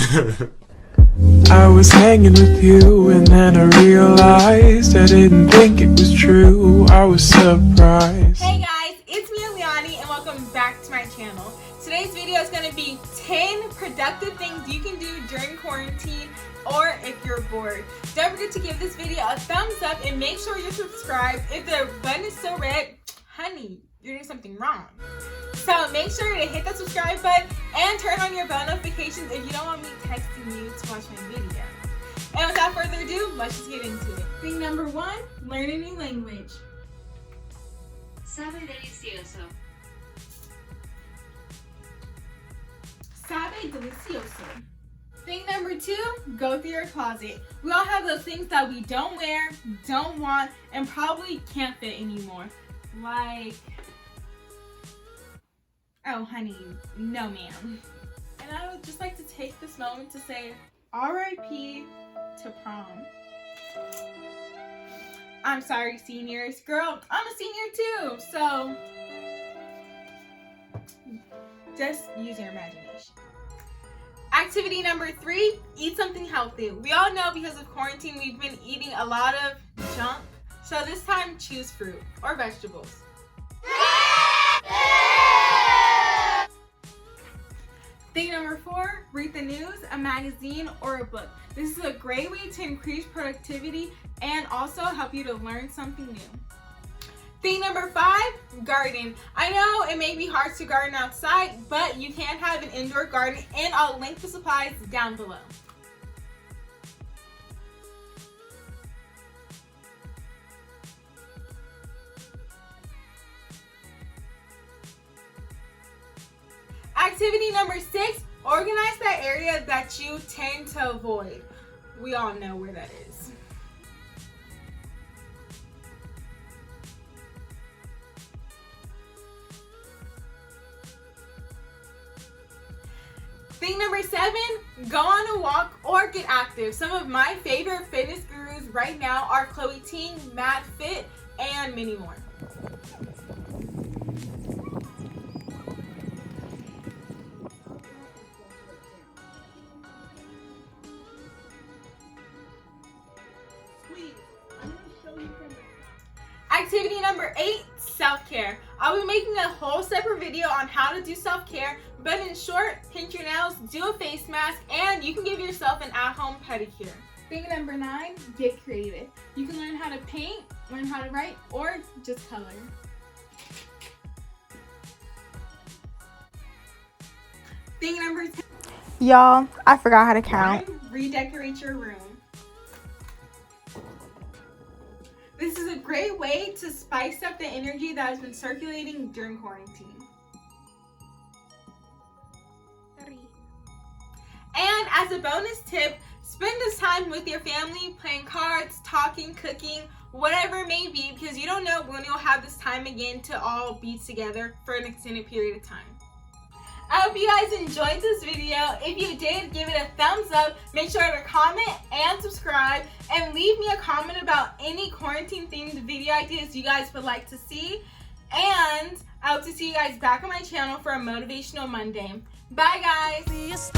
I was hanging with you and then I realized I didn't think it was true. I was surprised. Hey guys, it's me, Leonie, and welcome back to my channel. Today's video is going to be 10 productive things you can do during quarantine or if you're bored. Don't forget to give this video a thumbs up and make sure you're subscribed. If the button is still red, honey, you're doing something wrong. So make sure to hit that subscribe button and turn on your bell notifications if you don't want me texting you to watch my video. And without further ado, let's just get into it. Thing number 1, learn a new language. Sabe delicioso. Sabe delicioso. Thing number 2, go through your closet. We all have those things that we don't wear, don't want, and probably can't fit anymore. Like, oh honey, no ma'am. And I would just like to take this moment to say R.I.P. to prom. I'm sorry, seniors. Girl, I'm a senior too, so just use your imagination. Activity number 3, eat something healthy. We all know because of quarantine we've been eating a lot of junk, so this time choose fruit or vegetables. Thing number 4, read the news, a magazine, or a book. This is a great way to increase productivity and also help you to learn something new. Thing number 5, garden. I know it may be hard to garden outside, but you can have an indoor garden, and I'll link the supplies down below. Activity number 6, organize that area that you tend to avoid. We all know where that is. Thing number 7, go on a walk or get active. Some of my favorite fitness gurus right now are Chloe Ting, MadFit, and many more. Activity number 8, self-care. I'll be making a whole separate video on how to do self-care, but in short, paint your nails, do a face mask, and you can give yourself an at-home pedicure. Thing number 9, get creative. You can learn how to paint, learn how to write, or just color. Thing number 10. Y'all, I forgot how to count. Redecorate your room. This is a great way to spice up the energy that has been circulating during quarantine. And as a bonus tip, spend this time with your family, playing cards, talking, cooking, whatever it may be, because you don't know when you'll have this time again to all be together for an extended period of time. I hope you guys enjoyed this video. If you did, give it a thumbs up. Make sure to comment and subscribe. And leave me a comment about any quarantine themed video ideas you guys would like to see. And I hope to see you guys back on my channel for a Motivational Monday. Bye guys!